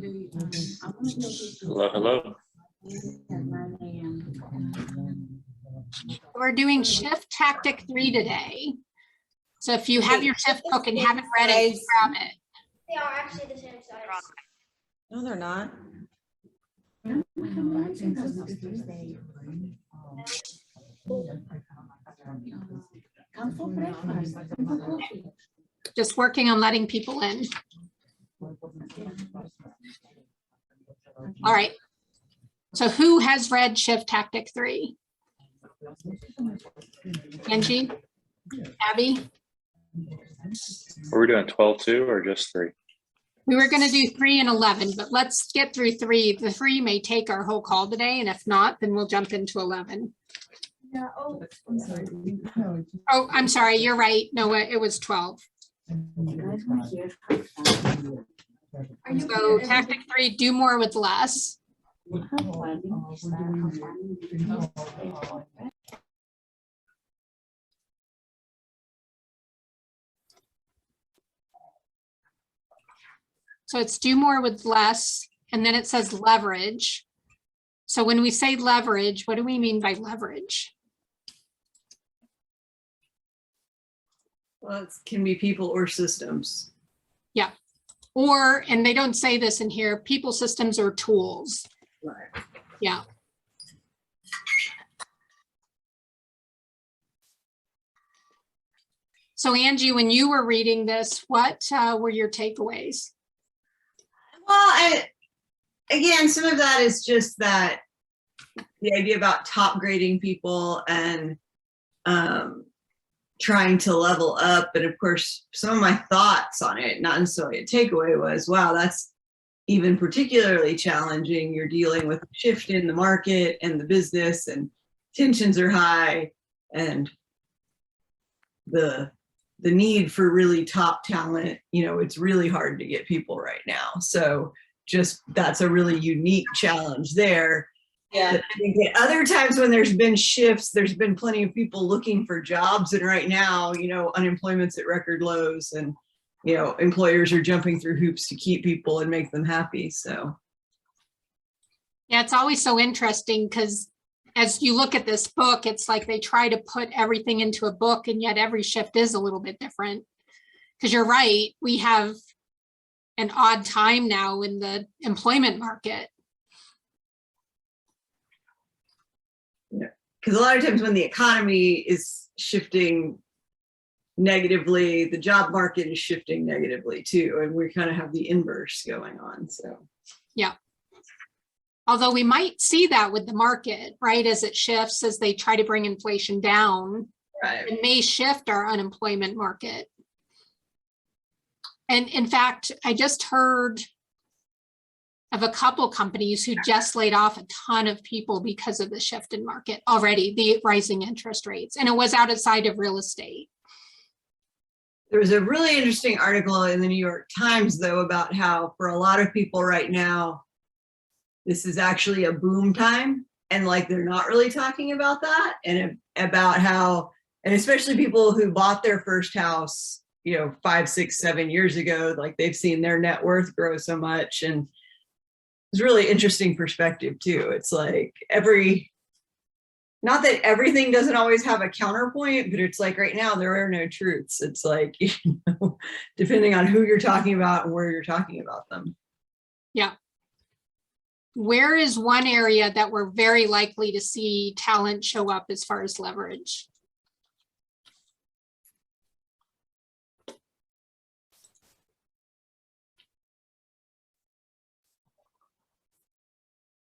Hello, hello. We're doing shift tactic 3 today. So if you have your shift book and haven't read it, grab it. They are actually the same size. No, they're not. Just working on letting people in. All right. So who has read shift tactic 3? Angie? Abby? Are we doing 12 too or just 3? We were going to do 3 and 11, but let's get through 3. The 3 may take our whole call today, and if not, then we'll jump into 11. Yeah, oh, Oh, I'm sorry. You're right. No, it was 12. So tactic 3, do more with less. So it's do more with less, and then it says leverage. So when we say leverage, what do we mean by leverage? Well, it can be people or systems. Yeah. Or, and they don't say this in here, people, systems, or tools. Right. Yeah. So Angie, when you were reading this, what were your takeaways? Well, again, some of that is just that the idea about top grading people and trying to level up. And of course, some of my thoughts on it, not necessarily a takeaway, was, wow, that's even particularly challenging. You're dealing with a shift in the market and the business, and tensions are high, and the need for really top talent, you know, it's really hard to get people right now. So just, that's a really unique challenge there. Yeah. But I think at other times when there's been shifts, there's been plenty of people looking for jobs. And right now, you know, unemployment's at record lows, and, you know, employers are jumping through hoops to keep people and make them happy. So. Yeah, it's always so interesting because as you look at this book, it's like they try to put everything into a book, and yet every shift is a little bit different. Because you're right, we have an odd time now in the employment market. Yeah, because a lot of times when the economy is shifting negatively, the job market is shifting negatively too, and we kind of have the inverse going on. So yeah. Although we might see that with the market, right, as it shifts, as they try to bring inflation down, right. It may shift our unemployment market. And in fact, I just heard of a couple companies who just laid off a ton of people because of the shift in market already, the rising interest rates, and it was outside of real estate. There was a really interesting article in the New York Times, though, about how for a lot of people right now, this is actually a boom time, and like they're not really talking about that, and about how, and especially people who bought their first house, you know, 5, 6, 7 years ago, like they've seen their net worth grow so much. And it's really interesting perspective too. It's like not that everything doesn't always have a counterpoint, but it's like right now there are no truths. It's like, you know, depending on who you're talking about and where you're talking about them. Yeah. Where is one area that we're very likely to see talent show up as far as leverage?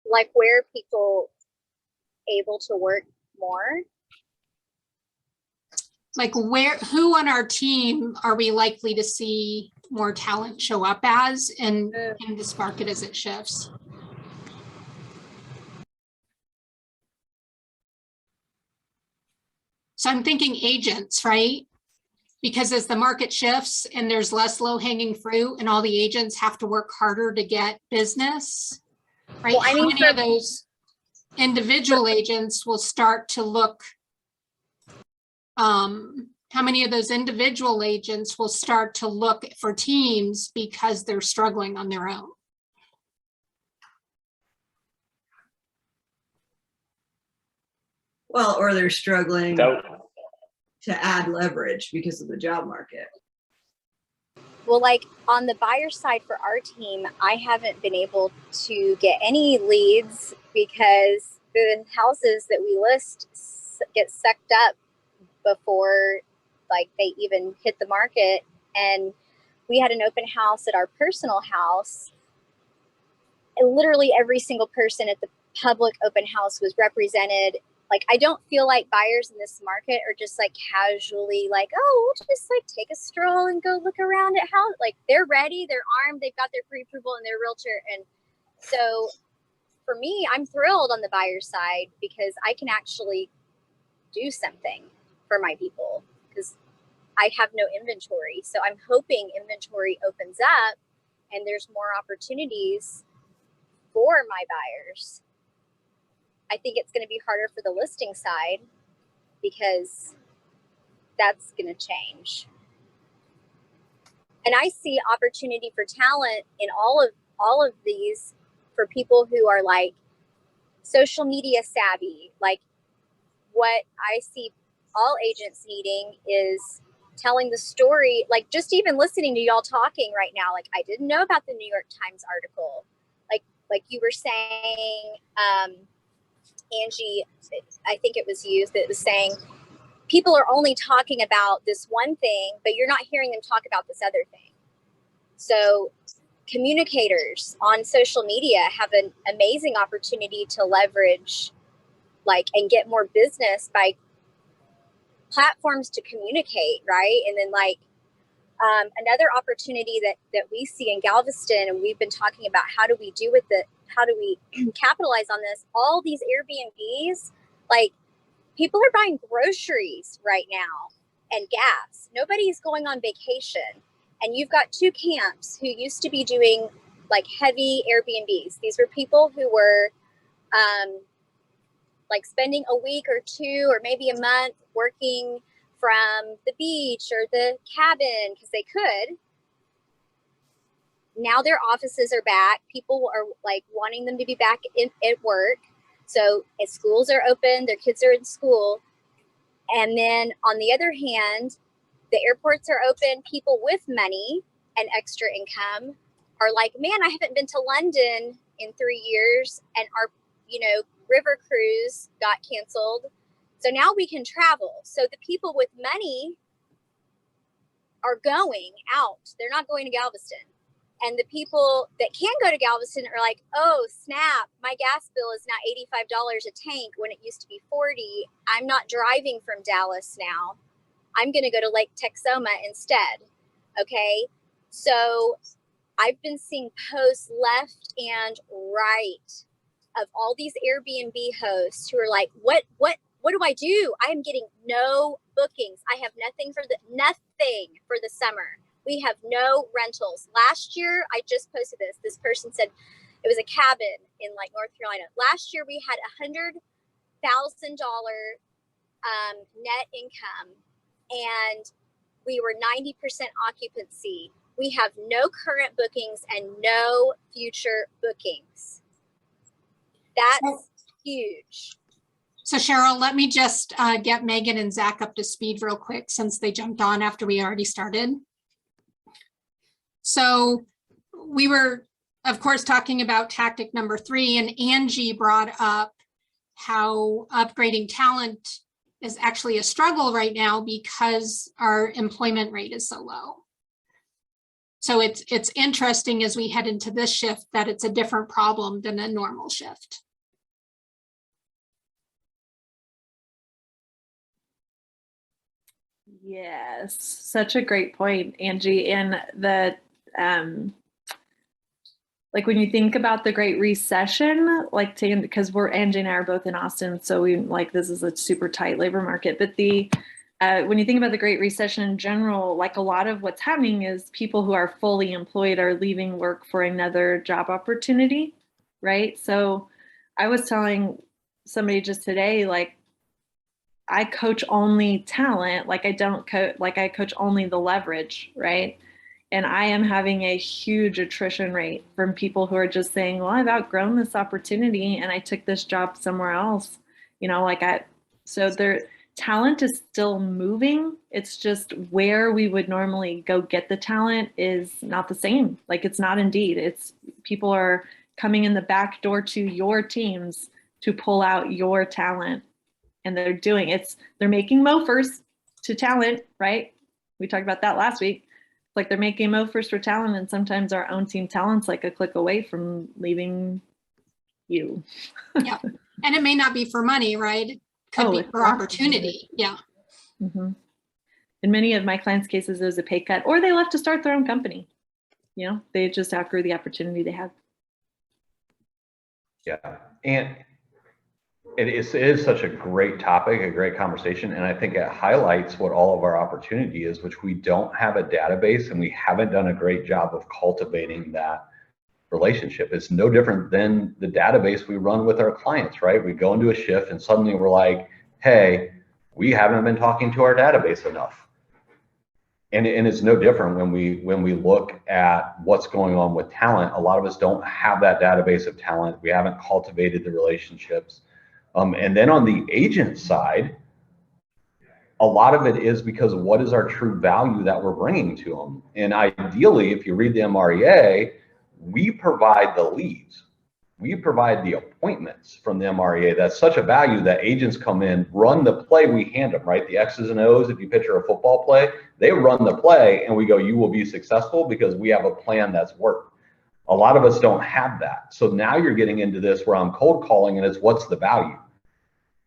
Like where people able to work more? Like who on our team are we likely to see more talent show up as in this market as it shifts? So I'm thinking agents, right? Because as the market shifts and there's less low hanging fruit and all the agents have to work harder to get business, right? Well, I mean, how many of those individual agents will start to look, how many of those individual agents will start to look for teams because they're struggling on their own? Well, or they're struggling That, to add leverage because of the job market. Well, like on the buyer side for our team, I haven't been able to get any leads because the houses that we list get sucked up before like they even hit the market. And we had an open house at our personal house. And literally every single person at the public open house was represented. Like, I don't feel like buyers in this market are just like casually like, oh, we'll just like take a stroll and go look around at how, like, they're ready, they're armed, they've got their pre-approval and their realtor. And so for me, I'm thrilled on the buyer side because I can actually do something for my people because I have no inventory. So I'm hoping inventory opens up and there's more opportunities for my buyers. I think it's going to be harder for the listing side because that's going to change. And I see opportunity for talent in all of these for people who are like social media savvy. Like what I see all agents needing is telling the story, like just even listening to y'all talking right now. Like I didn't know about the New York Times article. Like you were saying, Angie, I think it was you that was saying people are only talking about this one thing, but you're not hearing them talk about this other thing. So communicators on social media have an amazing opportunity to leverage like and get more business by platforms to communicate, right? And then like another opportunity that we see in Galveston, and we've been talking about how do we capitalize on this, all these Airbnbs, like people are buying groceries right now and gas. Nobody's going on vacation. And you've got two camps who used to be doing like heavy Airbnbs. These were people who were like spending a week or two or maybe a month working from the beach or the cabin because they could. Now their offices are back. People are like wanting them to be back at work. So as schools are open, their kids are in school. And then on the other hand, the airports are open. People with money and extra income are like, man, I haven't been to London in 3 years and our, river cruise got canceled. So now we can travel. So the people with money are going out. They're not going to Galveston. And the people that can go to Galveston are like, oh, snap, my gas bill is now $85 a tank when it used to be $40. I'm not driving from Dallas now. I'm going to go to Lake Texoma instead. Okay. So I've been seeing posts left and right of all these Airbnb hosts who are like, what do I do? I am getting no bookings. I have nothing for the summer. We have no rentals. Last year, I just posted this. This person said it was a cabin in like North Carolina. Last year, we had $100,000 net income, and we were 90% occupancy. We have no current bookings and no future bookings. That's huge. So Cheryl, let me just get Megan and Zach up to speed real quick since they jumped on after we already started. So we were, of course, talking about tactic number 3, and Angie brought up how upgrading talent is actually a struggle right now because our employment rate is so low. So it's interesting as we head into this shift that it's a different problem than a normal shift. Yes, such a great point, Angie. And the like when you think about the Great Recession, like because Angie and I are both in Austin, so we like this is a super tight labor market. But when you think about the Great Recession in general, like a lot of what's happening is people who are fully employed are leaving work for another job opportunity, right? So I was telling somebody just today, like I coach only talent, like I don't coach, like I coach only the leverage, right? And I am having a huge attrition rate from people who are just saying, well, I've outgrown this opportunity and I took this job somewhere else. Like So talent is still moving. It's just where we would normally go get the talent is not the same. Like it's not Indeed. It's people are coming in the back door to your teams to pull out your talent. And they're making MOFers to talent, right? We talked about that last week. Like they're making MOFers for talent, and sometimes our own team talent's like a click away from leaving you. Yeah. And it may not be for money, right? It could be it's for opportunity. Yeah. Mm-hmm. In many of my clients' cases, it was a pay cut, or they left to start their own company. You know, they just outgrew the opportunity they had. Yeah, and it is such a great topic, a great conversation, and I think it highlights what all of our opportunity is, which we don't have a database and we haven't done a great job of cultivating that relationship. It's no different than the database we run with our clients, right? We go into a shift and suddenly we're like, hey, we haven't been talking to our database enough. And it's no different when we look at what's going on with talent. A lot of us don't have that database of talent. We haven't cultivated the relationships. And then on the agent side, a lot of it is because what is our true value that we're bringing to them? And ideally, if you read the MREA, we provide the leads. We provide the appointments from the MREA. That's such a value that agents come in, run the play, we hand them, right? The X's and O's, if you picture a football play, they run the play and we go, you will be successful because we have a plan that's worked. A lot of us don't have that. So now you're getting into this where I'm cold calling and it's what's the value?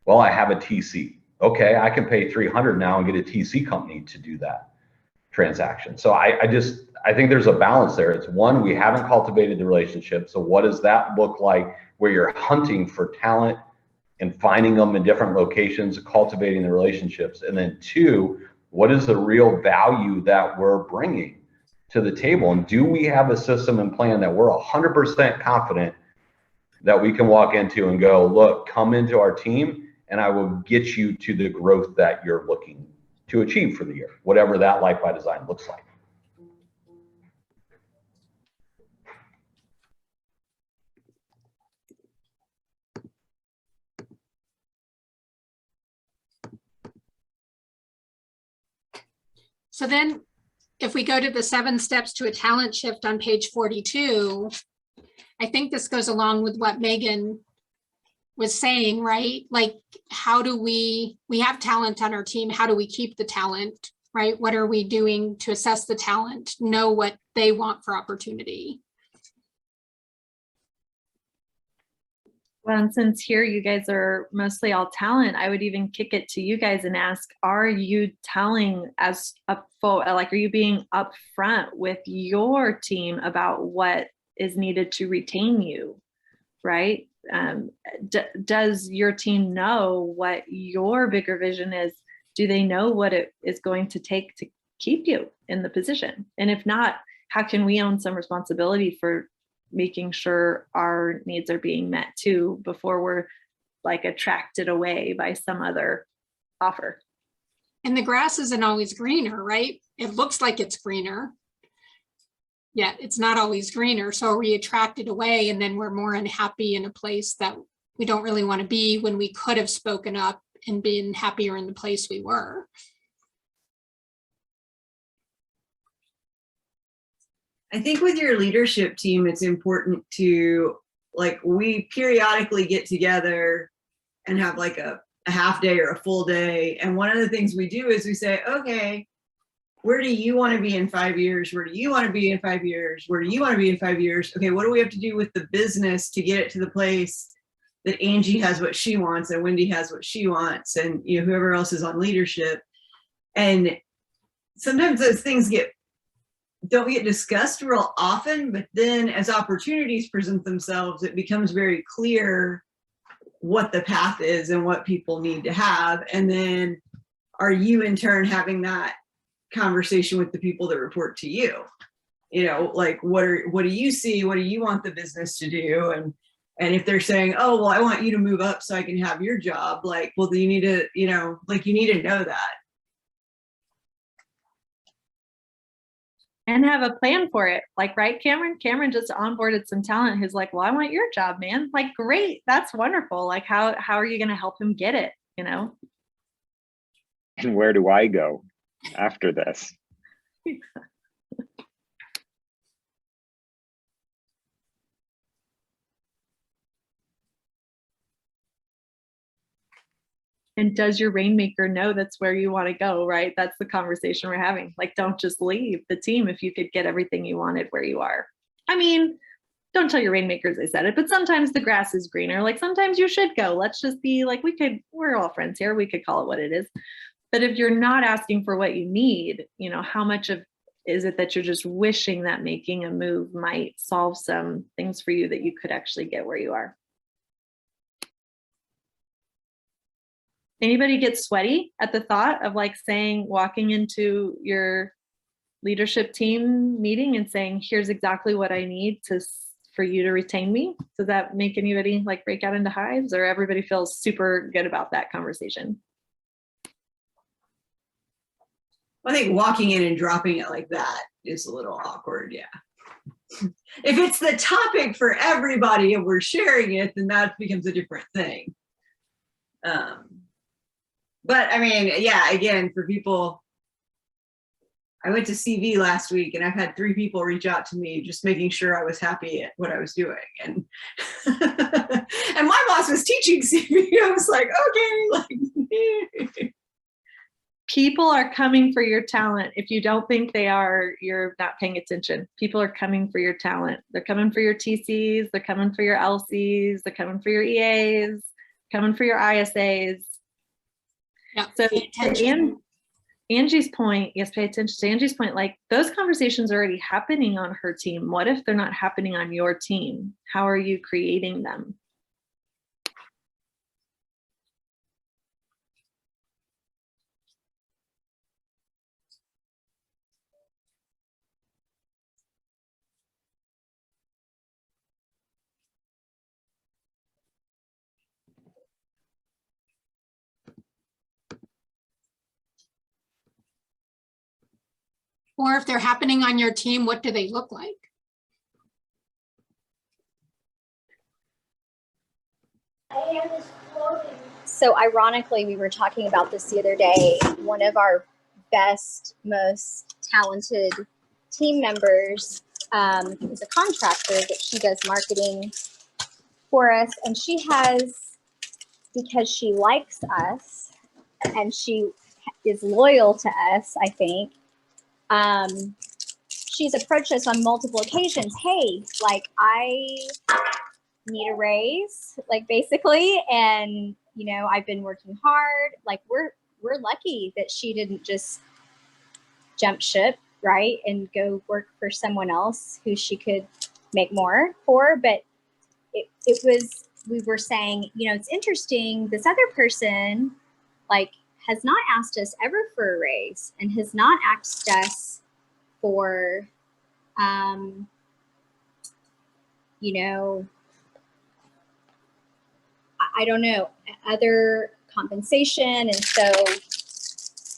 Well, I have a TC. Okay, I can pay $300 now and get a TC company to do that transaction. So I think there's a balance there. It's one, we haven't cultivated the relationship. So what does that look like where you're hunting for talent and finding them in different locations, cultivating the relationships? And then two, what is the real value that we're bringing to the table? And do we have a system and plan that we're 100% confident that we can walk into and go, look, come into our team and I will get you to the growth that you're looking to achieve for the year, whatever that Life by Design looks like. So then if we go to the 7 steps to a talent shift on page 42, I think this goes along with what Megan was saying, right? Like, how do we have talent on our team. How do we keep the talent, right? What are we doing to assess the talent, know what they want for opportunity? Well, and since here you guys are mostly all talent, I would even kick it to you guys and ask, are you telling as are you being upfront with your team about what is needed to retain you, right? Does your team know what your bigger vision is? Do they know what it is going to take to keep you in the position? And if not, how can we own some responsibility for making sure our needs are being met too before we're like attracted away by some other offer? And the grass isn't always greener, right? It looks like it's greener. Yeah, it's not always greener. So are we attracted away and then we're more unhappy in a place that we don't really want to be when we could have spoken up and been happier in the place we were? I think with your leadership team, it's important to, like, we periodically get together and have like a half day or a full day. And one of the things we do is we say, okay, where do you want to be in 5 years? Where do you want to be in 5 years? Where do you want to be in 5 years? Okay, what do we have to do with the business to get it to the place that Angie has what she wants and Wendy has what she wants and, you know, whoever else is on leadership? And sometimes those things don't get discussed real often, but then as opportunities present themselves, it becomes very clear what the path is and what people need to have. And then are you in turn having that conversation with the people that report to you? You know, like, what do you see? What do you want the business to do? And if they're saying, oh, well, I want you to move up so I can have your job, like, well, you need to, you know, like, you need to know that. And have a plan for it. Like, right, Cameron? Cameron just onboarded some talent who's like, well, I want your job, man. Like, great. That's wonderful. Like, how are you going to help him get it? You know, And where do I go after this? And does your rainmaker know that's where you want to go, right? That's the conversation we're having. Like, don't just leave the team if you could get everything you wanted where you are. I mean, don't tell your rainmakers I said it, but sometimes the grass is greener. Like, sometimes you should go. Let's just be like, we're all friends here. We could call it what it is. But if you're not asking for what you need, you know, how much of is it that you're just wishing that making a move might solve some things for you that you could actually get where you are? Anybody get sweaty at the thought of like saying, walking into your leadership team meeting and saying, here's exactly what I need for you to retain me? Does that make anybody like break out into hives, or everybody feels super good about that conversation? I think walking in and dropping it like that is a little awkward. Yeah. If it's the topic for everybody and we're sharing it, then that becomes a different thing. But I mean, yeah, again, for people, I went to CV last week and I've had 3 people reach out to me just making sure I was happy at what I was doing. And and my boss was teaching CV. I was like, okay, like People are coming for your talent. If you don't think they are, you're not paying attention. People are coming for your talent. They're coming for your TCs, they're coming for your LCs, they're coming for your EAs, coming for your ISAs. Yeah, So pay attention. Angie's point, yes, pay attention to Angie's point, like those conversations are already happening on her team. What if they're not happening on your team? How are you creating them? Or if they're happening on your team, what do they look like? I am just floating. So ironically, we were talking about this the other day. One of our best, most talented team members is a contractor, but she does marketing for us. And she has, because she likes us and she is loyal to us, I think, she's approached us on multiple occasions. Hey, like I need a raise, like basically, and you know, I've been working hard. Like we're lucky that she didn't just jump ship, right, and go work for someone else who she could make more for. But it was, we were saying, you know, it's interesting, this other person like has not asked us ever for a raise and has not asked us for you know, I don't know, other compensation. And so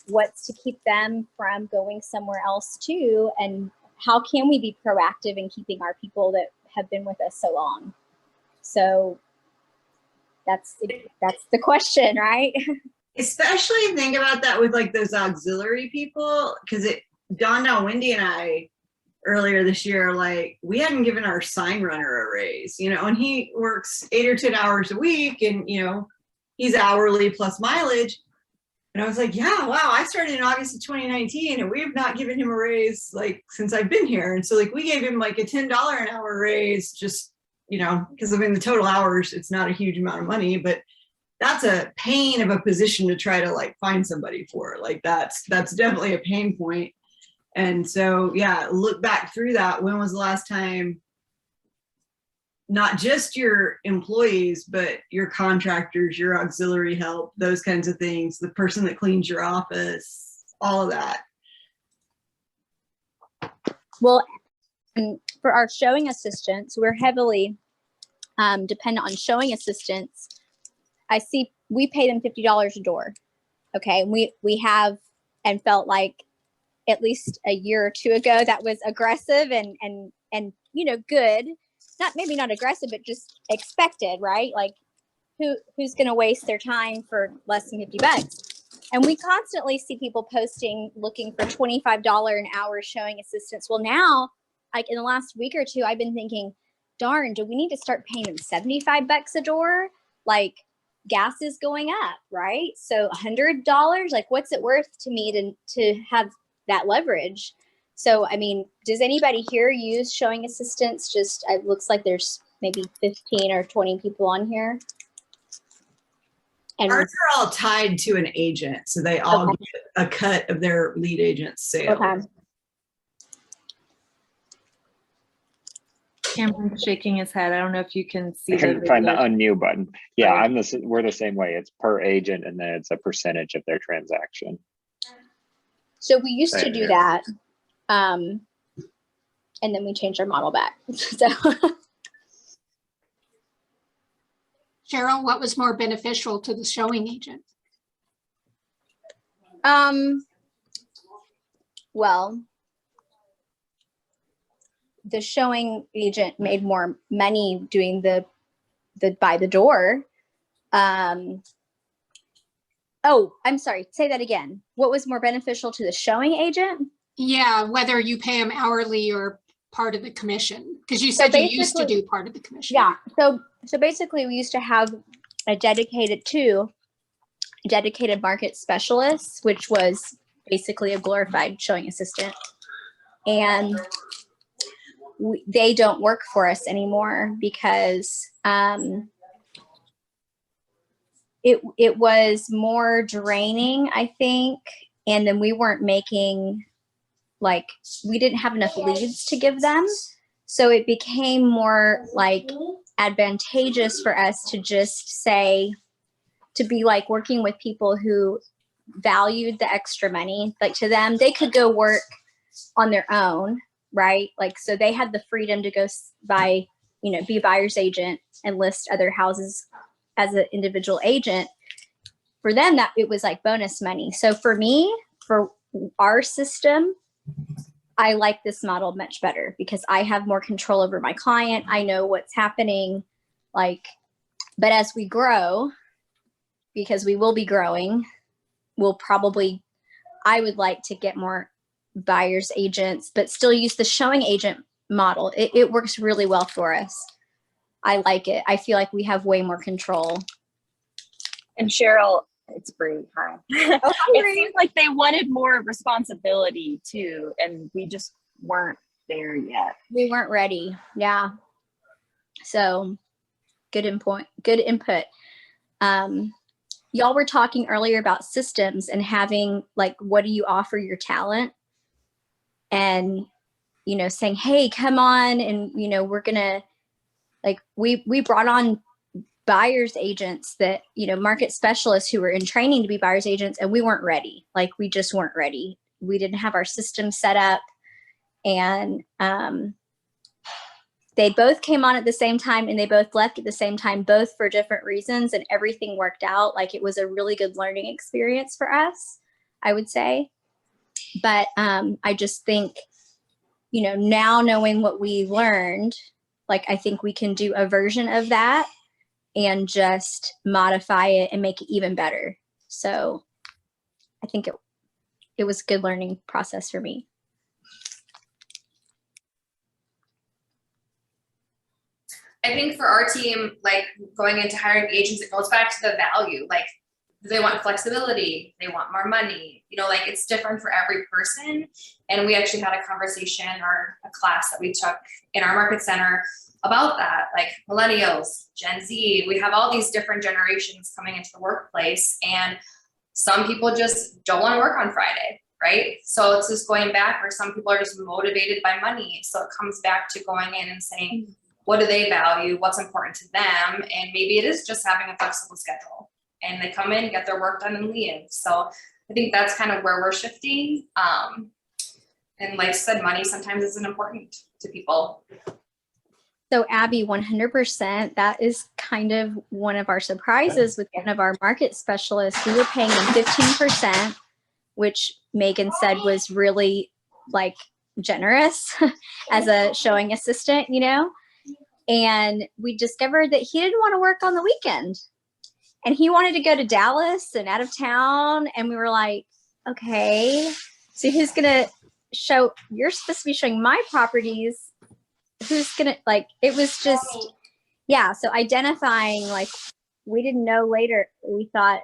what's to keep them from going somewhere else too? And how can we be proactive in keeping our people that have been with us so long? So that's the question, right? especially think about that with like those auxiliary people, because it dawned on Wendy and I earlier this year, like we hadn't given our sign runner a raise, you know, and he works 8 or 10 hours a week and, you know, he's hourly plus mileage. And I was like, yeah, wow, I started in August of 2019 and we have not given him a raise like since I've been here. And so like we gave him like a $10 an hour raise, just, you know, because I mean the total hours, it's not a huge amount of money, but that's a pain of a position to try to like find somebody for. Like that's definitely a pain point. And so, yeah, look back through that. When was the last time, not just your employees, but your contractors, your auxiliary help, those kinds of things, the person that cleans your office, all of that? Well, for our showing assistants, we're heavily dependent on showing assistants. I see we pay them $50 a door. Okay, we have and felt like at least a year or two ago that was aggressive and you know, good. Not maybe not aggressive, but just expected, right? Like who's going to waste their time for less than $50? And we constantly see people posting looking for $25 an hour showing assistance. Well, now, like in the last week or two, I've been thinking, darn, do we need to start paying them $75 a door? Like gas is going up, right? So $100, like what's it worth to me to have that leverage? So, I mean, does anybody here use showing assistance? Just, it looks like there's maybe 15 or 20 people on here. And Ours are all tied to an agent, so they all Okay. get a cut of their lead agent's sale. okay. Cameron's shaking his head. I don't know if you can see I couldn't find the unmute button. Yeah, Right. we're the same way. It's per agent and then it's a percentage of their transaction. So we used to Same do here. that. And then we changed our model back. So Cheryl, what was more beneficial to the showing agent? well, the showing agent made more money doing the by the door. Oh, I'm sorry. Say that again. What was more beneficial to the showing agent? Yeah, whether you pay them hourly or part of the commission, because you So said you used to basically- do part of the commission. Yeah. So basically we used to have a dedicated market specialist, which was basically a glorified showing assistant. And they don't work for us anymore because it was more draining, I think. And then we weren't making, like, we didn't have enough leads to give them. So it became more like advantageous for us to just say, to be like working with people who valued the extra money. Like to them, they could go work on their own, right? Like, so they had the freedom to go buy, be a buyer's agent and list other houses as an individual agent. For them, that it was like bonus money. So for me, for our system, I like this model much better because I have more control over my client. I know what's happening. But as we grow, because we will be growing, I would like to get more buyer's agents, but still use the showing agent model. It works really well for us. I like it. I feel like we have way more control. And Cheryl, it's Bree. Hi. It seems like they wanted more responsibility too, and we just weren't there yet. We weren't ready. Yeah. So good input. Y'all were talking earlier about systems and having what do you offer your talent? And, saying, hey, come on. And, we're going to we brought on buyer's agents that, market specialists who were in training to be buyer's agents, and we weren't ready. We just weren't ready. We didn't have our system set up, and they both came on at the same time and they both left at the same time, both for different reasons, and everything worked out. It was a really good learning experience for us, I would say. But I just think, now knowing what we learned, I think we can do a version of that and just modify it and make it even better. So I think it was a good learning process for me. I think for our team, going into hiring agents, it goes back to the value. They want flexibility, they want more money, it's different for every person. And we actually had a conversation or a class that we took in our market center about that, millennials, Gen Z, we have all these different generations coming into the workplace, and some people just don't want to work on Friday, right? So it's just going back where some people are just motivated by money. So it comes back to going in and saying, what do they value? What's important to them? And maybe it is just having a flexible schedule, and they come in, get their work done and leave. So I think that's kind of where we're shifting. And like I said, money sometimes isn't important to people. So Abby, 100%, that is kind of one of our surprises with one of our market specialists. We were paying them 15%, which Megan said was really generous as a showing assistant, And we discovered that he didn't want to work on the weekend. And he wanted to go to Dallas and out of town. And we were like, okay, so who's going to show, you're supposed to be showing my properties. Who's going to, like, it was just, yeah. So identifying, like, we didn't know later, we thought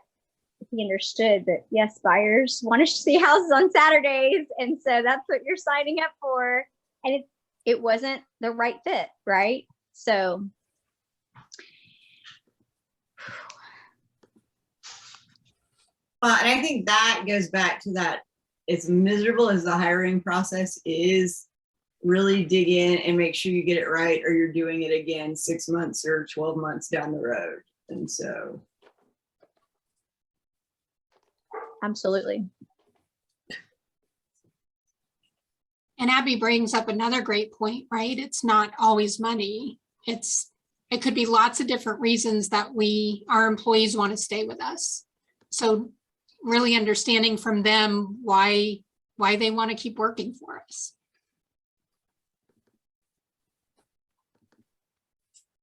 he understood that, yes, buyers want to see houses on Saturdays. And so that's what you're signing up for. And it wasn't the right fit, right? So. And I think that goes back to that, as miserable as the hiring process is, really dig in and make sure you get it right, or you're doing it again 6 months or 12 months down the road. And so. Absolutely. And Abby brings up another great point, right? It's not always money. It could be lots of different reasons that our employees want to stay with us. So really understanding from them why they want to keep working for us.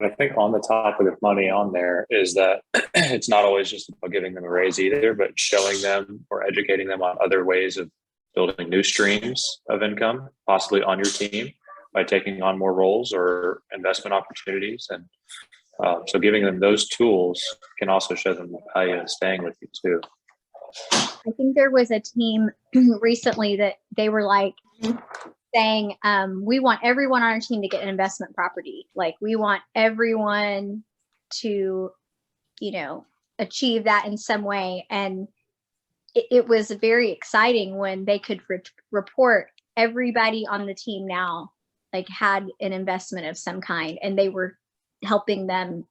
I think on the topic of money on there is that it's not always just about giving them a raise either, but showing them or educating them on other ways of building new streams of income, possibly on your team by taking on more roles or investment opportunities. And so giving them those tools can also show them the value of staying with you too. I think there was a team recently that they were like saying, we want everyone on our team to get an investment property. Like, we want everyone to, achieve that in some way. And it was very exciting when they could report everybody on the team now, like, had an investment of some kind, and they were helping them,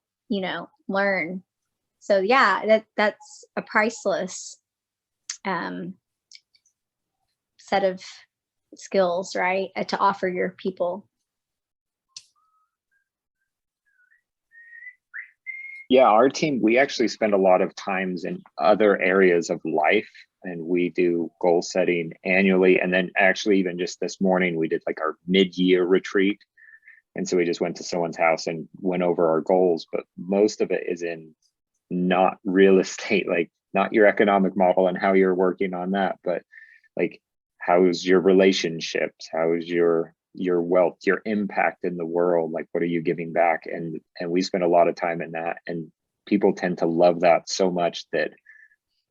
learn. So yeah, that's a priceless set of skills, right, to offer your people. Yeah, our team, we actually spend a lot of times in other areas of life, and we do goal setting annually. And then actually even just this morning, we did like our mid-year retreat. And so we just went to someone's house and went over our goals, but most of it is in not real estate, like not your economic model and how you're working on that, but like, how's your relationships? How's your wealth, your impact in the world? Like, what are you giving back? And we spend a lot of time in that, and people tend to love that so much that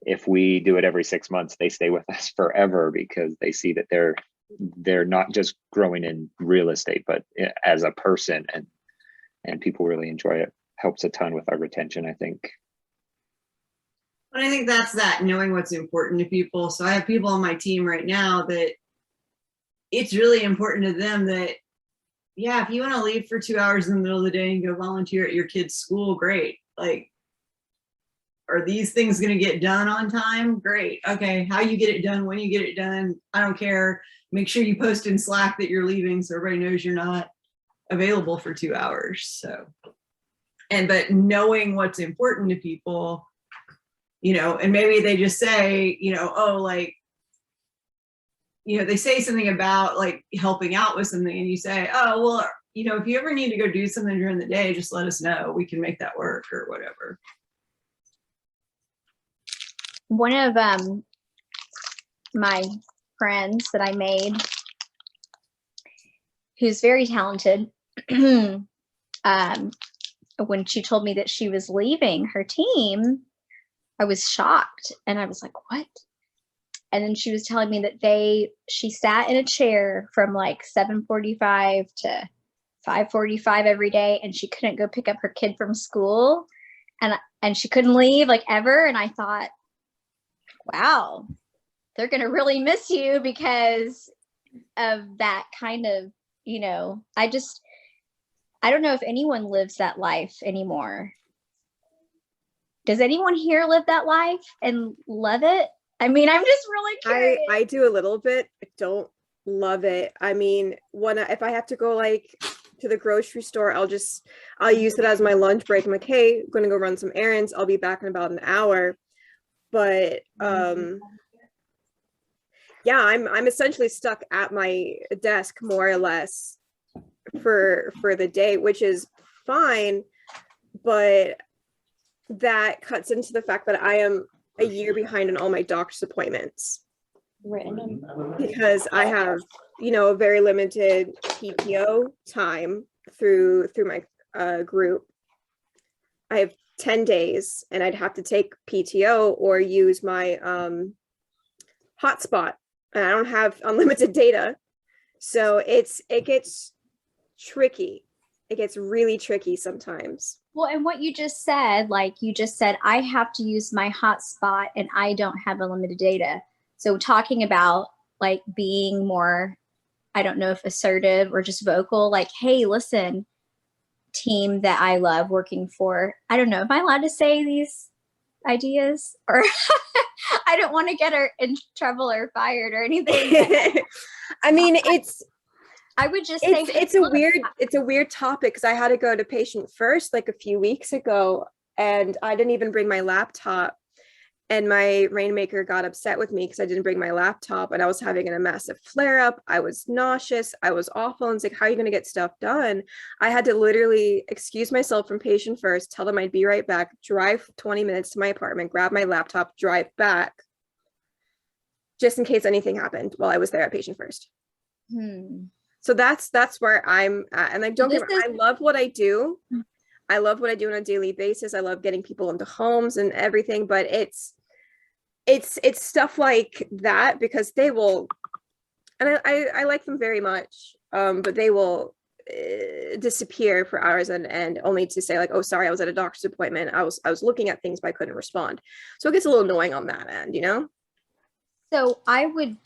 if we do it every 6 months, they stay with us forever, because they see that they're not just growing in real estate, but as a person, and people really enjoy it. Helps a ton with our retention, I think. But I think that's that, knowing what's important to people. So I have people on my team right now that it's really important to them that, yeah, if you want to leave for 2 hours in the middle of the day and go volunteer at your kid's school, great. Like, are these things going to get done on time? Great. Okay. How you get it done, when you get it done, I don't care. Make sure you post in Slack that you're leaving so everybody knows you're not available for 2 hours. So, but knowing what's important to people, and maybe they just say, oh, like, they say something about like helping out with something, and you say, oh, well, if you ever need to go do something during the day, just let us know. We can make that work or whatever. One of my friends that I made, who's very talented, when she told me that she was leaving her team, I was shocked, and I was like, what? And then she was telling me that she sat in a chair from like 7:45 to 5:45 every day, and she couldn't go pick up her kid from school, and she couldn't leave like ever. And I thought, wow, they're going to really miss you because of that kind of, I don't know if anyone lives that life anymore. Does anyone here live that life and love it? I mean, I'm just really curious. I do a little bit. I don't love it. I mean, if I have to go like to the grocery store, I'll use it as my lunch break. I'm like, hey, I'm going to go run some errands. I'll be back in about an hour. But yeah, I'm essentially stuck at my desk more or less for the day, which is fine. But that cuts into the fact that I am a year behind on all my doctor's appointments because I have, a very limited PTO time through my group. I have 10 days and I'd have to take PTO or use my hotspot, and I don't have unlimited data. So it gets tricky. It gets really tricky sometimes. Well, and what you just said, I have to use my hotspot and I don't have unlimited data. So talking about like being more, I don't know if assertive or just vocal, like, hey, listen, team that I love working for, I don't know, am I allowed to say these ideas? Or I don't want to get her in trouble or fired or anything. I mean, I would just say it's a weird topic because I had to go to patient first like a few weeks ago, and I didn't even bring my laptop, and my rainmaker got upset with me because I didn't bring my laptop, and I was having a massive flare up. I was nauseous. I was awful. And it's like, how are you going to get stuff done? I had to literally excuse myself from patient first, tell them I'd be right back, drive 20 minutes to my apartment, grab my laptop, drive back, just in case anything happened while I was there at patient first. So that's where I'm at. And I I love what I do. I love what I do on a daily basis. I love getting people into homes and everything, but it's stuff like that because they will, and I like them very much, but they will disappear for hours and only to say like, oh, sorry, I was at a doctor's appointment. I was looking at things, but I couldn't respond. So it gets a little annoying on that end, So I would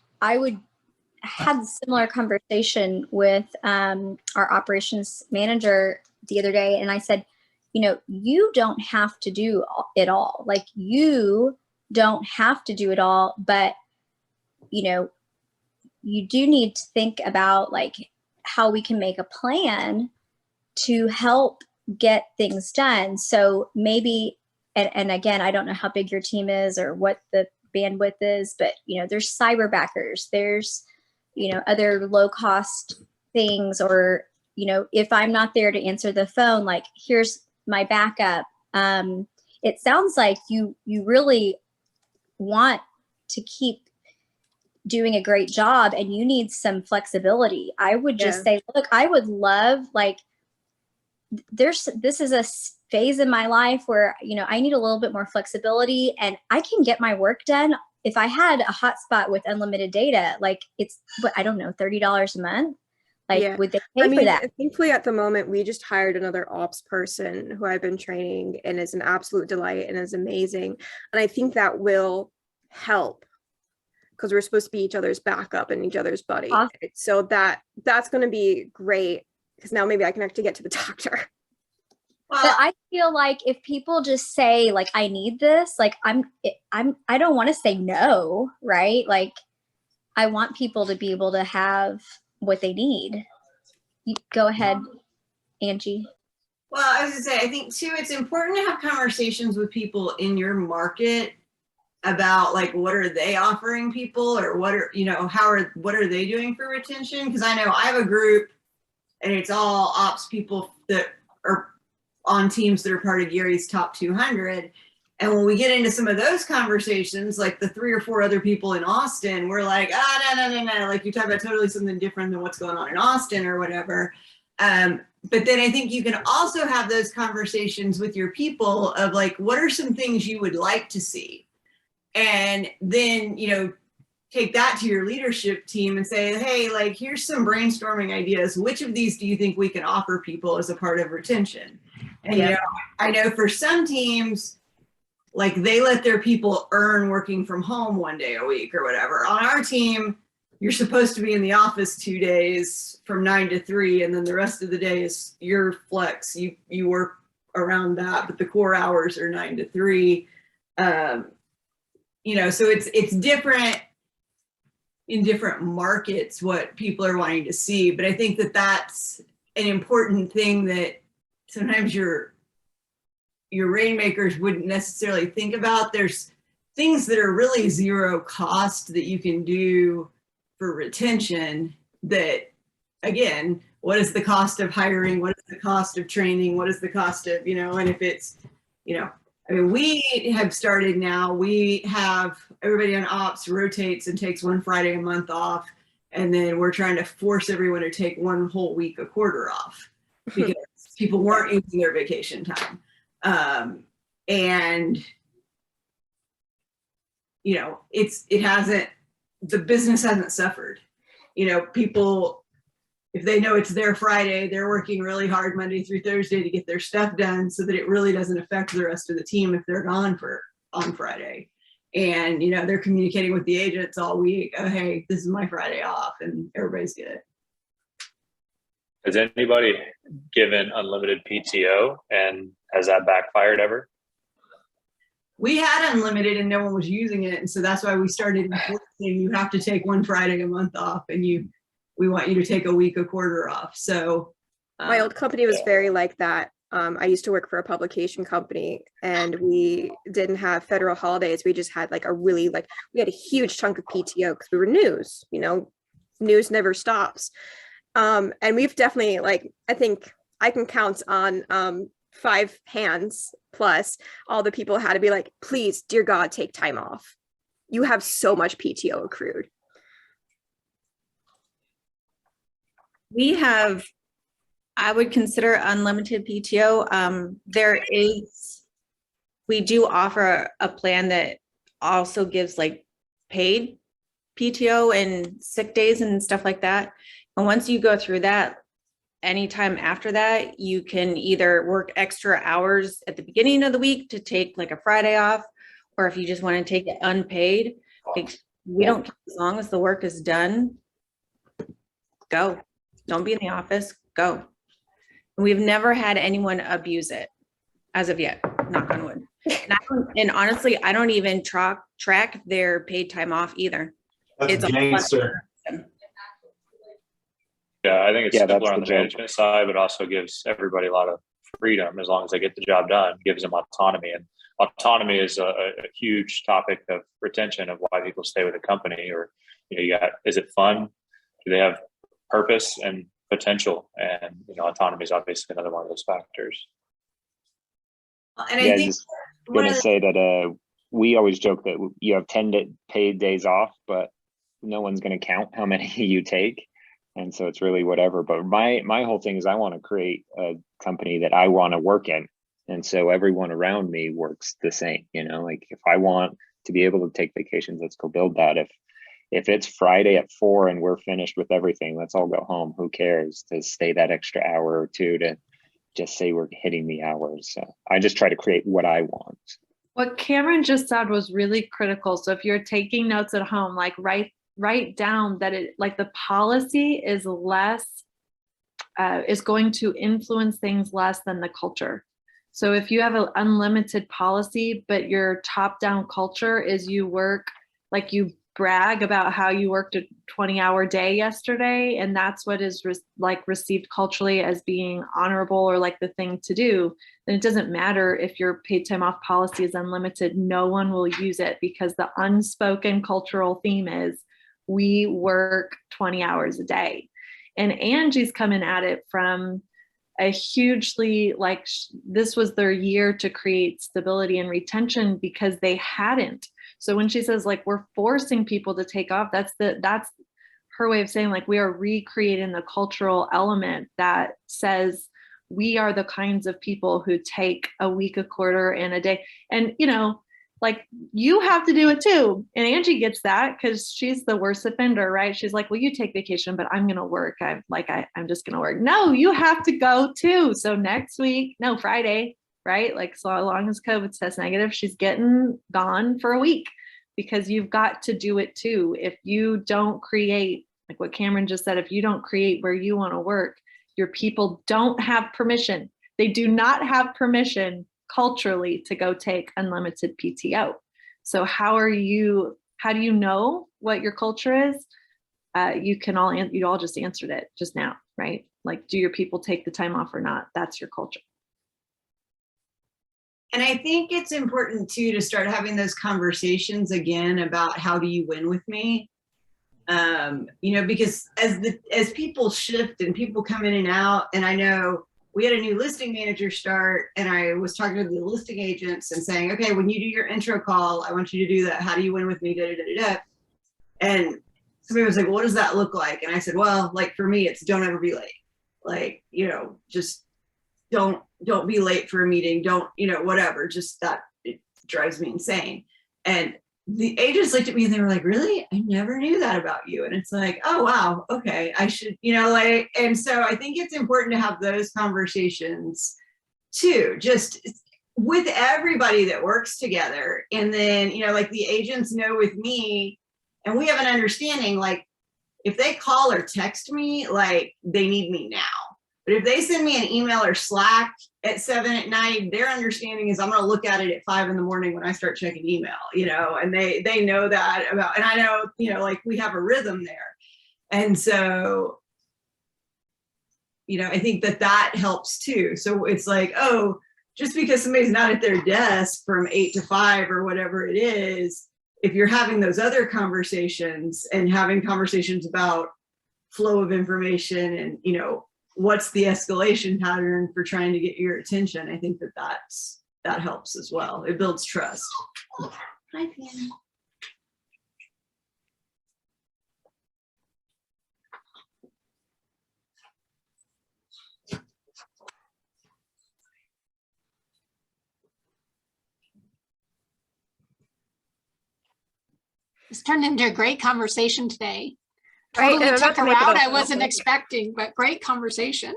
had a similar conversation with our operations manager the other day. And I said, you don't have to do it all. Like you don't have to do it all, but you do need to think about like how we can make a plan to help get things done. So maybe, and again, I don't know how big your team is or what the bandwidth is, but there's cyber backers, there's other low cost things, or if I'm not there to answer the phone, like here's my backup. It sounds like you really want to keep doing a great job and you need some flexibility. I would just say, look, I would love, like, this is a phase in my life where, I need a little bit more flexibility and I can get my work done. If I had a hotspot with unlimited data, like it's, I don't know, $30 a month. Like, would they pay for that? Thankfully, at the moment, we just hired another ops person who I've been training and is an absolute delight and is amazing. And I think that will help because we're supposed to be each other's backup and each other's buddy. Awesome. So that's going to be great because now maybe I can actually get to the doctor. But I feel like if people just say like, I need this, like I don't want to say no, right? Like I want people to be able to have what they need. Go ahead, Angie. Well, I was gonna say, I think too, it's important to have conversations with people in your market about like, what are they offering people, or what are, what are they doing for retention? Because I know I have a group and it's all ops people that are on teams that are part of Gary's top 200. And when we get into some of those conversations, like the 3 or 4 other people in Austin, we're like, no. Like you're talking about totally something different than what's going on in Austin or whatever. But then I think you can also have those conversations with your people of like, what are some things you would like to see? And then, take that to your leadership team and say, hey, like, here's some brainstorming ideas. Which of these do you think we can offer people as a part of retention? And, I know for some teams, like they let their people earn working from home 1 day a week or whatever. On our team, you're supposed to be in the office 2 days from 9 to 3, and then the rest of the day is your flex. You work around that, but the core hours are 9 to 3. So it's different in different markets what people are wanting to see. But I think that that's an important thing that sometimes your rainmakers wouldn't necessarily think about. There's things that are really zero cost that you can do for retention that, again, what is the cost of hiring? What is the cost of training? What is the cost of, and if it's, I mean, we have started now, we have everybody on ops rotates and takes one Friday a month off. And then we're trying to force everyone to take one whole week a quarter off because people weren't using their vacation time. And, you know, the business hasn't suffered. You know, people, if they know it's their Friday, they're working really hard Monday through Thursday to get their stuff done so that it really doesn't affect the rest of the team if they're gone on Friday. And, you know, they're communicating with the agents all week. Oh, hey, this is my Friday off, and everybody's good. Has anybody given unlimited PTO, and has that backfired ever? We had unlimited and no one was using it. And so that's why we started enforcing you have to take one Friday a month off, and we want you to take a week a quarter off. So my old company was very like that. I used to work for a publication company, and we didn't have federal holidays. We just had like we had a huge chunk of PTO because we were news, you know, news never stops. And we've definitely, like, I think I can count on 5 hands plus all the people had to be like, please, dear God, take time off. You have so much PTO accrued. We have, I would consider unlimited PTO. We do offer a plan that also gives like paid PTO and sick days and stuff like that. And once you go through that, anytime after that, you can either work extra hours at the beginning of the week to take like a Friday off, or if you just want to take it unpaid, we don't care, as long as the work is done, go. Don't be in the office, go. We've never had anyone abuse it as of yet, knock on wood. And honestly, I don't even track their paid time off either. That's gangster. Yeah, I think it's that's simpler on the the joke. management side, but also gives everybody a lot of freedom as long as they get the job done, gives them autonomy. And autonomy is a huge topic of retention of why people stay with a company. Or, you know, is it fun? Do they have purpose and potential? And, you know, autonomy is obviously another one of those factors. And Yeah, I think just gonna say that we always joke that you have 10 paid days off, but no one's gonna count how many you take. And so it's really whatever. But my whole thing is I want to create a company that I want to work in. And so everyone around me works the same, you know, like if I want to be able to take vacations, let's go build that. If it's Friday at 4 and we're finished with everything, let's all go home. Who cares to stay that extra hour or two to just say we're hitting the hours. So I just try to create what I want. What Cameron just said was really critical. So if you're taking notes at home, like write down that the policy is is going to influence things less than the culture. So if you have an unlimited policy, but your top-down culture is you work, like you brag about how you worked a 20-hour day yesterday, and that's what is received culturally as being honorable or like the thing to do, then it doesn't matter if your paid time off policy is unlimited. No one will use it because the unspoken cultural theme is we work 20 hours a day. And Angie's coming at it from a hugely, this was their year to create stability and retention because they hadn't. So when she says we're forcing people to take off, that's her way of saying we are recreating the cultural element that says we are the kinds of people who take a week, a quarter, and a day. And, you know, you have to do it too. And Angie gets that because she's the worst offender, right? She's like, well, you take vacation, but I'm going to work. I'm just going to work. No, you have to go too. So next week, no, Friday, right? So long as COVID's test negative, she's getting gone for a week because you've got to do it too. If you don't create, like what Cameron just said, if you don't create where you want to work, your people don't have permission. They do not have permission culturally to go take unlimited PTO. So how do you know what your culture is? You all just answered it just now, right? Do your people take the time off or not? That's your culture. And I think it's important too to start having those conversations again about how do you win with me? You know, because as people shift and people come in and out, and I know we had a new listing manager start, and I was talking to the listing agents and saying, okay, when you do your intro call, I want you to do that. How do you win with me? Da, da, da, da. And somebody was like, well, what does that look like? And I said, well, like for me, it's don't ever be late. Like, you know, just don't be late for a meeting. Don't, you know, whatever, just that it drives me insane. And the agents looked at me and they were like, really? I never knew that about you. And it's like, oh, wow. Okay. I should, you know, like, and so I think it's important to have those conversations too, just with everybody that works together. And then, you know, like the agents know with me, and we have an understanding, like if they call or text me, like they need me now. But if they send me an email or Slack at 7 at night, their understanding is I'm going to look at it at 5 in the morning when I start checking email, you know, and they know that about, and I know, you know, like we have a rhythm there. And so, you know, I think that helps too. So it's like, oh, just because somebody's not at their desk from 8 to 5 or whatever it is, if you're having those other conversations and having conversations about flow of information and, you know, what's the escalation pattern for trying to get your attention, I think that helps as well. It builds trust. Hi, Pam. It's turned into a great conversation today. Right, and Totally I'm about took to a make it route up I real wasn't quick. expecting, but great conversation.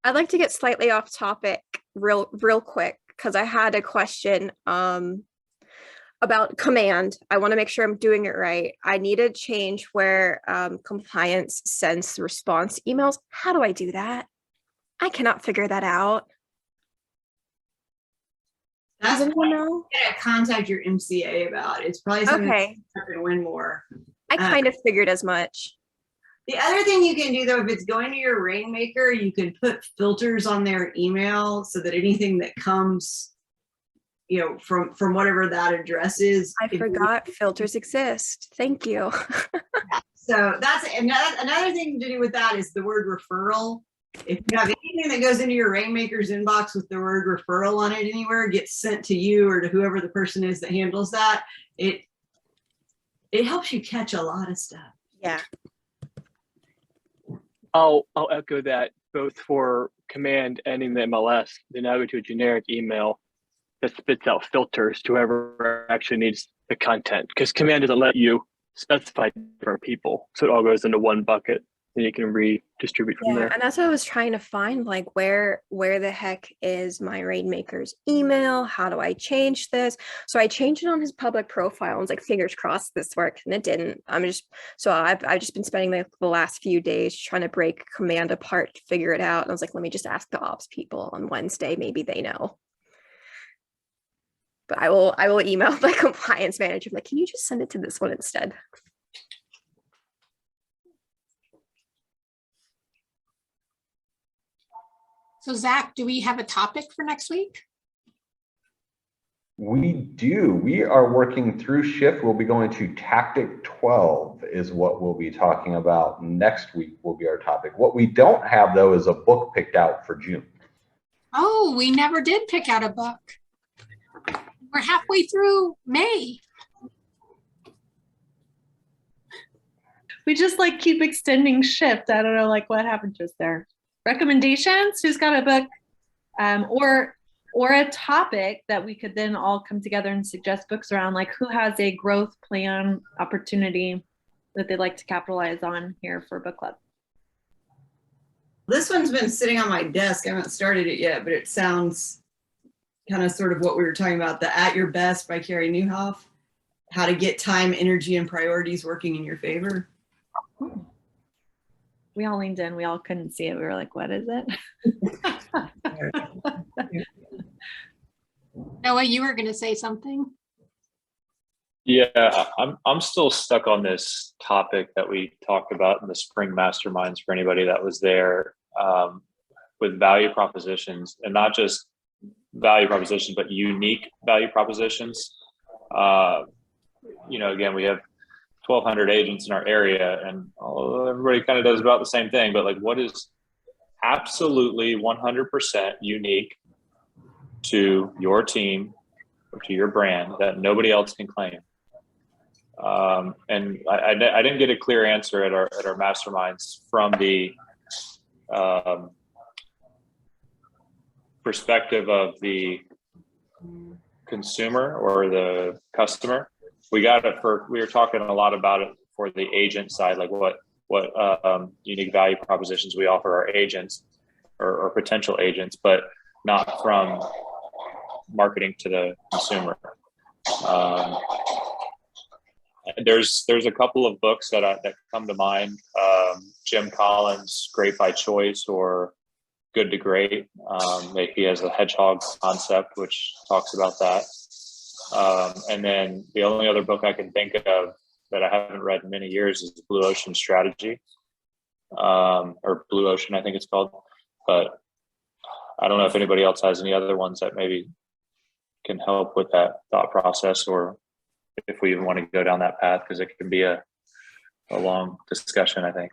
I'd like to get slightly off topic real quick because I had a question about command. I want to make sure I'm doing it right. I need a change where compliance sends response emails. How do I do that? I cannot figure that out. That's Does anyone what know? you gotta contact your MCA about. It's probably something Okay. that's going to win more. I kind of figured as much. The other thing you can do though, if it's going to your Rainmaker, you can put filters on their email so that anything that comes, you know, from whatever that address is. I forgot filters exist. Thank you. So that's another thing to do with that is the word referral. If you have anything that goes into your Rainmaker's inbox with the word referral on it anywhere, gets sent to you or to whoever the person is that handles that, it helps you catch a lot of stuff. Yeah. I'll echo that both for command and in the MLS. Then I go to a generic email that spits out filters to whoever actually needs the content, because command doesn't let you specify different people. So it all goes into one bucket and you can redistribute from there. And that's what I was trying to find, like where the heck is my Rainmaker's email? How do I change this? So I changed it on his public profile and was like, fingers crossed this works, and it didn't. I've just been spending the last few days trying to break command apart to figure it out. And I was like, let me just ask the ops people on Wednesday, maybe they know. But I will email my compliance manager. I'm like, can you just send it to this one instead? So Zach, do we have a topic for next week? We do. We are working through shift. We'll be going to tactic 12 is what we'll be talking about next week will be our topic. What we don't have though is a book picked out for June. Oh, we never did pick out a book. We're halfway through May. We just like keep extending shift. I don't know like what happened just there. Recommendations? Who's got a book or a topic that we could then all come together and suggest books around, like who has a growth plan opportunity that they'd like to capitalize on here for book club? This one's been sitting on my desk. I haven't started it yet, but it sounds kind of sort of what we were talking about, the At Your Best by Carrie Nieuwhof, how to get time, energy, and priorities working in your favor. We all leaned in. We all couldn't see it. We were like, what is it? Noah, you were going to say something. Yeah, I'm still stuck on this topic that we talked about in the spring masterminds for anybody that was there, with value propositions, and not just value propositions, but unique value propositions. You know, again, we have 1,200 agents in our area, and everybody kind of does about the same thing. But like, absolutely 100% unique to your team or to your brand that nobody else can claim. And I didn't get a clear answer at our masterminds from the perspective of the consumer or the customer. We were talking a lot about it for the agent side, like what unique value propositions we offer our agents or potential agents, but not from marketing to the consumer. There's a couple of books that come to mind. Jim Collins' Great by Choice or Good to Great. He has a hedgehog concept, which talks about that. And then the only other book I can think of that I haven't read in many years is Blue Ocean Strategy, or Blue Ocean, I think it's called. But I don't know if anybody else has any other ones that maybe can help with that thought process, or if we even want to go down that path, because it can be a long discussion, I think.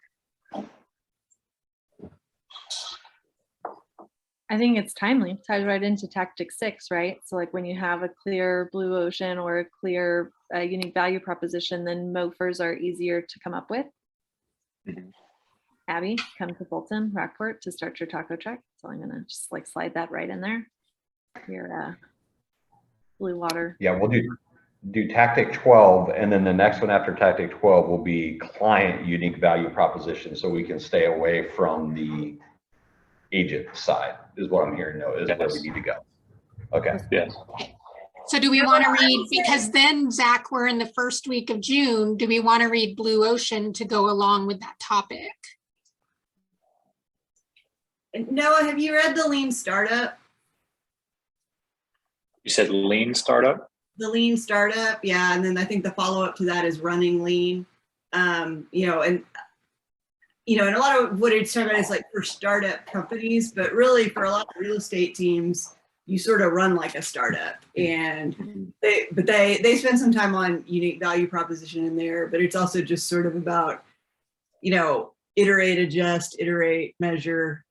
I think it's timely. It ties right into Tactic 6, right? So like when you have a clear blue ocean or a clear unique value proposition, then MOFers are easier to come up with. Mm-hmm. Abby, come to Fulton, Rockport to start your taco truck. So I'm gonna just like slide that right in there. Your blue water. Yeah, we'll do Tactic 12, and then the next one after Tactic 12 will be client unique value proposition, so we can stay away from the agent side, is what I'm hearing. No, is where we need to go. Okay. Yeah. So do we want to read, because then Zach, we're in the first week of June, do we want to read Blue Ocean to go along with that topic? Noah, have you read The Lean Startup? You said Lean Startup? The Lean Startup, yeah. And then I think the follow-up to that is Running Lean. And a lot of what it's talking about is like for startup companies, but really for a lot of real estate teams, you sort of run like a startup, and they spend some time on unique value proposition in there, but it's also just sort of about, iterate, adjust, iterate, measure,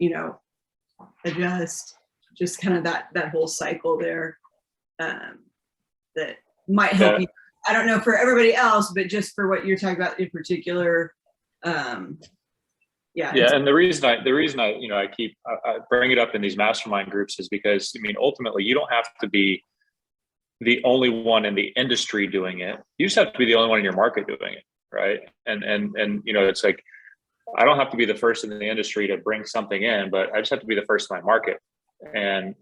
adjust, just kind of that whole cycle there, that might help you. I don't know for everybody else, but just for what you're talking about in particular. Yeah, and the reason I I bring it up in these mastermind groups is because ultimately you don't have to be the only one in the industry doing it. You just have to be the only one in your market doing it, right? And it's like I don't have to be the first in the industry to bring something in, but I just have to be the first in my market. And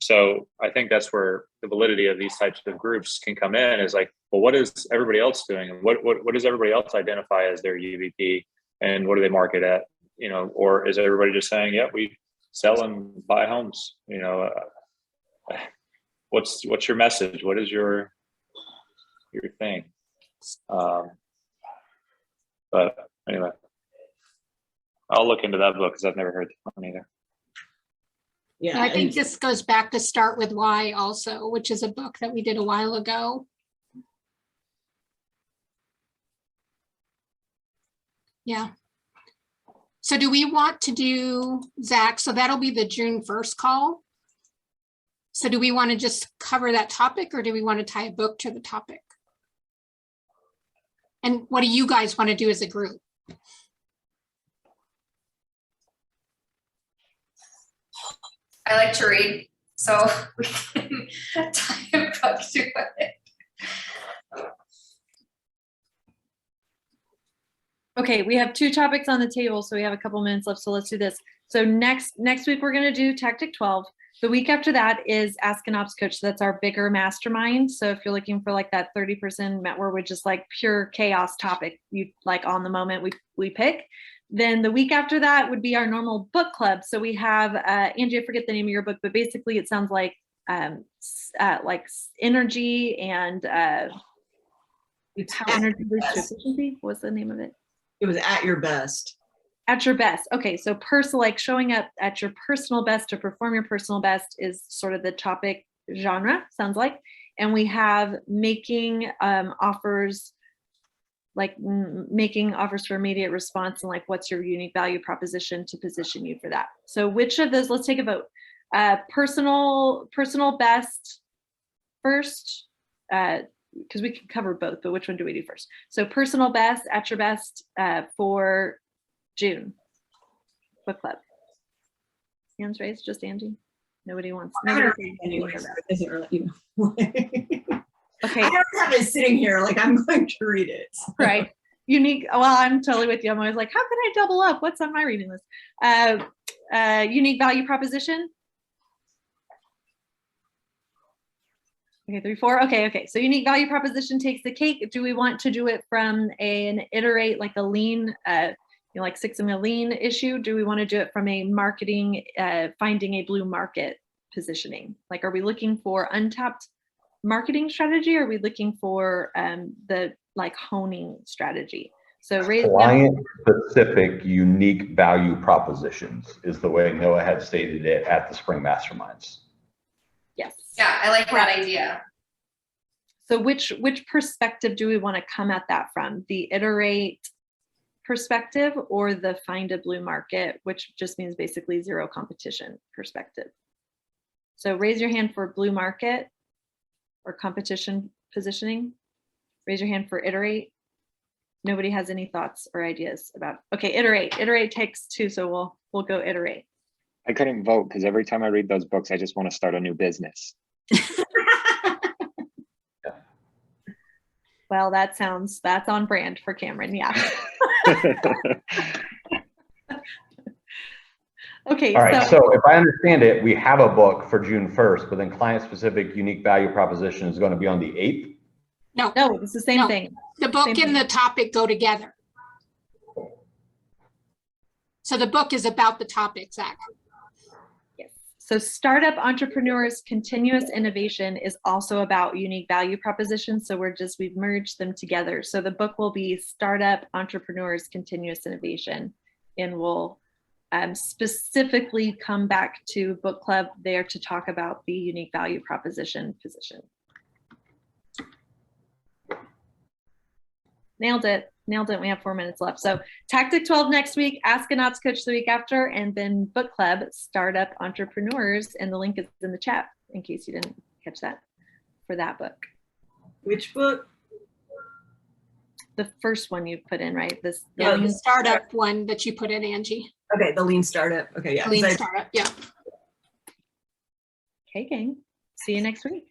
so I think that's where the validity of these types of groups can come in, is like, well, what is everybody else doing? And what does everybody else identify as their UVP? And what do they market at? Or is everybody just saying, yeah, we sell and buy homes? What's your message? What is your thing? But anyway, I'll look into that book because I've never heard that one either. Yeah, I think this goes back to Start With Why also, which is a book that we did a while ago. Yeah. So do we want to do, Zach, so that'll be the June 1st call. So do we want to just cover that topic, or do we want to tie a book to the topic? And what do you guys want to do as a group? I like to read, so we can tie a book to it. Okay, we have 2 topics on the table, so we have a couple minutes left, so let's do this. So next week, we're gonna do Tactic 12. The week after that is Ask an Ops Coach. So that's our bigger mastermind. So if you're looking for like that 30% where we're just like pure chaos topic, you like on the moment we pick. Then the week after that would be our normal book club. So we have, Angie, I forget the name of your book, but basically it sounds like energy and how energy leads to efficiency. What's the name of it? It was At Your Best. At Your Best. Okay, so like showing up at your personal best to perform your personal best is sort of the topic genre, sounds like. And we have making offers like making offers for immediate response, and like what's your unique value proposition to position you for that. So which of those, let's take a vote. Personal best first, because we can cover both, but which one do we do first? So personal best, at your best, for June book club. Hands raised, just Angie. Nobody wants. Anyway, so it doesn't really, you know. Okay. I don't have it sitting here like I'm going to read it. Right. Unique. Well, I'm totally with you. I'm always like, how can I double up? What's on my reading list? Unique value proposition. Okay, 3, 4. Okay. So unique value proposition takes the cake. Do we want to do it from an iterate, like a lean, like Six Sigma lean issue? Do we want to do it from a marketing, finding a blue market positioning? Like, are we looking for untapped marketing strategy? Or are we looking for the like honing strategy? So client specific unique value propositions is the way Noah had stated it at the Spring Masterminds. Yes. Yeah, I like that idea. So which perspective do we want to come at that from? The iterate perspective or the find a blue market, which just means basically zero competition perspective? So raise your hand for blue market or competition positioning. Raise your hand for iterate. Nobody has any thoughts or ideas about, okay, iterate. Iterate takes 2, so we'll go iterate. I couldn't vote because every time I read those books, I just want to start a new business. Well, that's on brand for Cameron, yeah. Okay. All right, so if I understand it, we have a book for June 1st, but then client-specific unique value proposition is going to be on the 8th? No, it's the same thing. The book and the topic go together. So the book is about the topic, Zach. Yes. So Startup Entrepreneurs Continuous Innovation is also about unique value propositions. So we've merged them together. So the book will be Startup Entrepreneurs Continuous Innovation, and we'll specifically come back to book club there to talk about the unique value proposition position. Nailed it. We have 4 minutes left. So Tactic 12 next week, Askonauts Coach the week after, and then book club, Startup Entrepreneurs, and the link is in the chat in case you didn't catch that for that book. Which book? The first one you put in, right? The startup one that you put in, Angie. Okay, the lean startup. Okay, yeah. Lean startup, yeah. Okay, gang. See you next week.